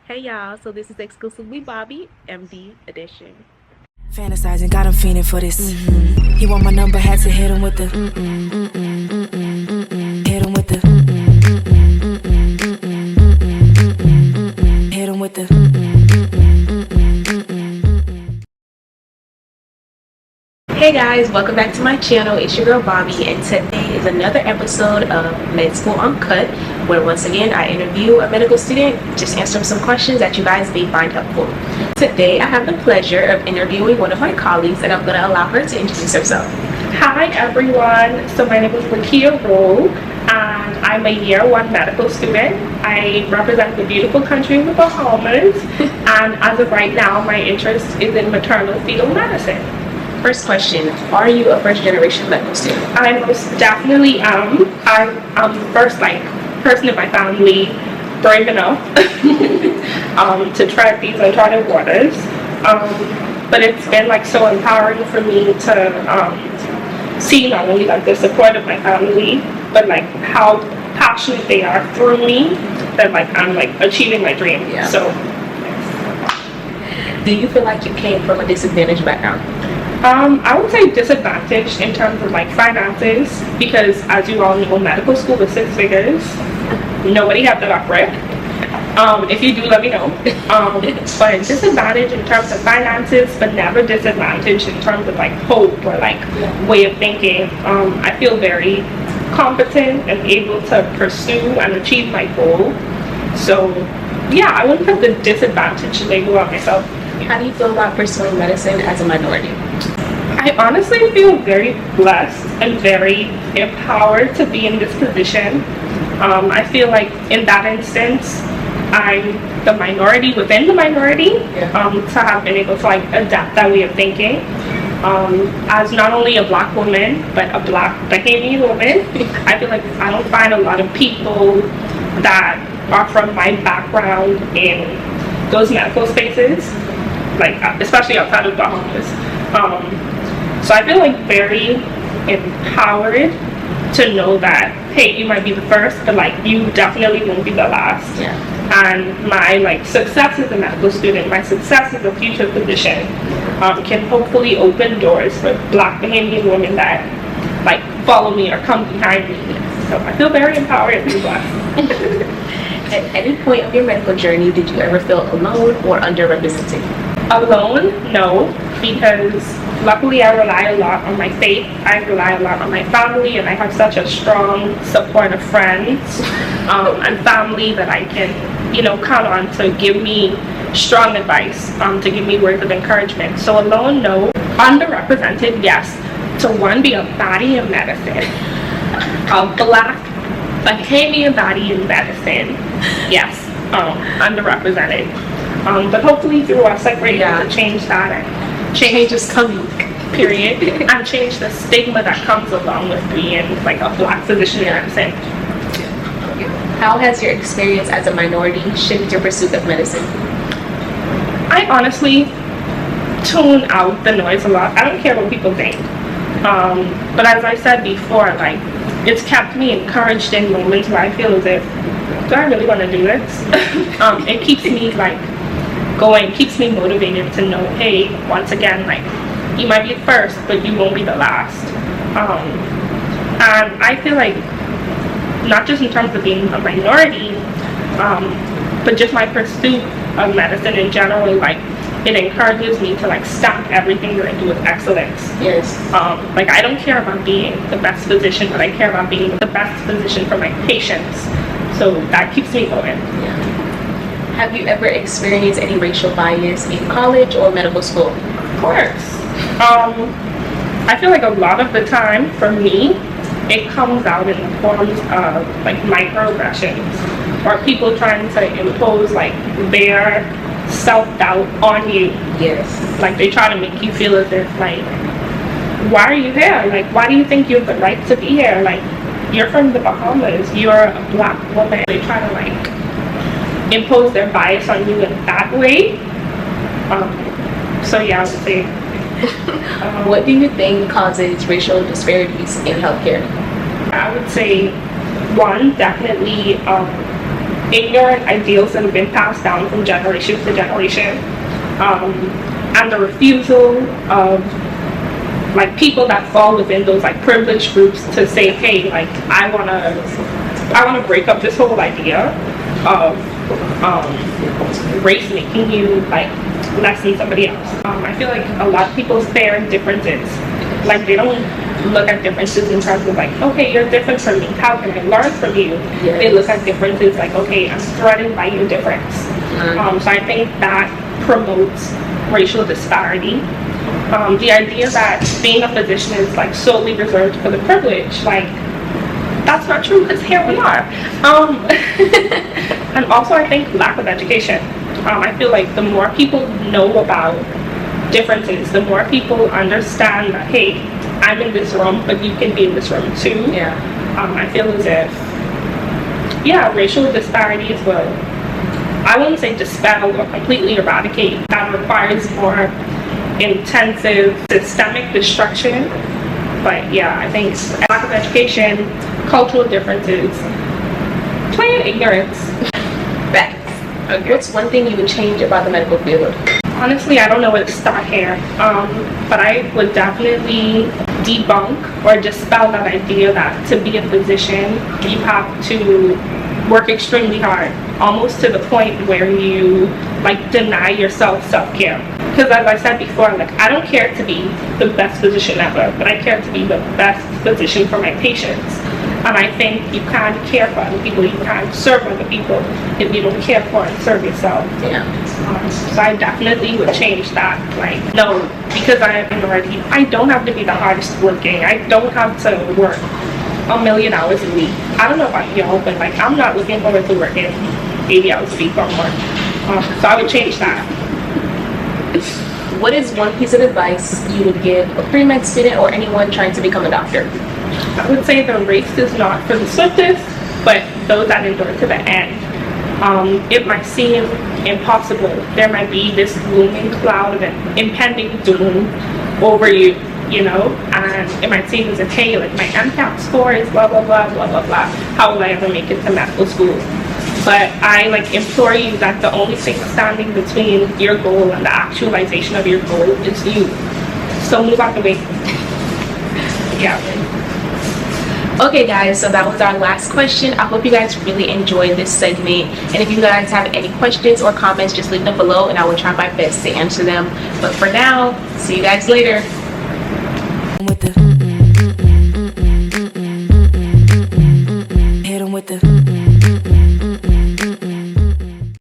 Hey y'all, so this is exclusively Bobby, MD edition. Fantasizing, got him fiending for this. He want my number, had to hit him with the hit him with the hit him with the Hey guys, welcome back to my channel. It's your girl Bobby, and today is another episode of Med School Uncut, where once again I interview a medical student, just answer some questions that you guys may find helpful. Today I have the pleasure of interviewing one of my colleagues, and I'm going to allow her to introduce herself. Hi everyone, so my name is Lakia Rowe, and I'm a year one medical student. I represent the beautiful country of the Bahamas, and as of right now my interest is in maternal fetal medicine. First question, are you a first generation medical student? I most definitely am. I'm the first person in my family brave enough to tread these uncharted waters. But it's been so empowering for me to see not only the support of my family, but how passionate they are through me that I'm achieving my dream. Yeah. So do you feel like you came from a disadvantaged background? I would say disadvantaged in terms of finances, because as you all know, medical school is 6 figures. Nobody had that up rip. If you do, let me know. But disadvantaged in terms of finances, but never disadvantaged in terms of hope or way of thinking. I feel very competent and able to pursue and achieve my goal. So yeah, I wouldn't put the disadvantage label on myself. How do you feel about pursuing medicine as a minority? I honestly feel very blessed and very empowered to be in this position. I feel like in that instance, I'm the minority within the minority, to have been able to adapt that way of thinking. As not only a Black woman, but a Black Bahamian woman, I feel like I don't find a lot of people that are from my background in those medical spaces, especially outside of Bahamas. So I feel very empowered to know that, hey, you might be the first, but you definitely won't be the last. Yeah. And my success as a medical student, my success as a future physician, can hopefully open doors for Black Bahamian women that follow me or come behind me. So I feel very empowered and blessed. At any point of your medical journey, did you ever feel alone or underrepresented? Alone, no, because luckily I rely a lot on my faith, I rely a lot on my family, and I have such a strong support of friends and family that I can, count on to give me strong advice, to give me words of encouragement. So alone, no. Underrepresented, yes. To one, be a baddie in medicine. A Black Bahamian baddie in medicine, yes, underrepresented. But hopefully through us, we're able to change that and change is coming, period, and change the stigma that comes along with being a Black physician in medicine. How has your experience as a minority shaped your pursuit of medicine? I honestly tune out the noise a lot. I don't care what people think. But as I said before, it's kept me encouraged in moments where I feel as if, do I really want to do this? It keeps me going, keeps me motivated to know, hey, once again, you might be the first, but you won't be the last. And I feel not just in terms of being a minority, but just my pursuit of medicine in general, it encourages me to stamp everything that I do with excellence. Yes. I don't care about being the best physician, but I care about being the best physician for my patients. So that keeps me going. Yeah. Have you ever experienced any racial bias in college or medical school? Of course. I feel a lot of the time, for me, it comes out in the forms of microaggressions, or people trying to impose their self-doubt on you. Yes. They try to make you feel as if why are you here? Why do you think you have the right to be here? You're from the Bahamas, you're a Black woman. They try to impose their bias on you in that way. So yeah, I would say. What do you think causes racial disparities in healthcare? I would say one, definitely ignorant ideals that have been passed down from generation to generation, and the refusal of like people that fall within those like privileged groups to say, hey, like I wanna break up this whole idea of race making you like less than somebody else. I feel like a lot of people stare at differences, like they don't look at differences in terms of like, okay, you're different from me, how can I learn from you? Yes. They look at differences like, okay, I'm threatened by your difference. So I think that promotes racial disparity. The idea that being a physician is like solely reserved for the privileged, like that's not true, because here we are. And also I think lack of education. I feel like the more people know about differences, the more people understand that, hey, I'm in this room, but you can be in this room too. I feel as if, racial disparities will, I wouldn't say dispel or completely eradicate. That requires more intensive systemic destruction. But I think lack of education, cultural differences, plain ignorance. Facts. Okay. What's one thing you would change about the medical field? Honestly, I don't know where to start here, but I would definitely debunk or dispel that idea that to be a physician, you have to work extremely hard, almost to the point where you like deny yourself self-care. Because as I said before, like I don't care to be the best physician ever, but I care to be the best physician for my patients. And I think you can't care for other people, you can't serve other people if you don't care for and serve yourself. So I definitely would change that. Like, no, because I am a minority, I don't have to be the hardest working. I don't have to work 1,000,000 hours a week. I don't know about y'all, but like I'm not looking forward to working 80 hours a week or more. So I would change that. What is one piece of advice you would give a pre-med student or anyone trying to become a doctor? I would say the race is not for the swiftest, but those that endure to the end. It might seem impossible. There might be this looming cloud of an impending doom over you, you know, and it might seem as if, hey, like my MCAT score is blah, blah, blah, blah, blah, blah. How will I ever make it to medical school? But I like implore you that the only thing standing between your goal and the actualization of your goal is you. So move out the way. Okay guys, so that was our last question. I hope you guys really enjoyed this segment, and if you guys have any questions or comments, just leave them below and I will try my best to answer them. But for now, see you guys later.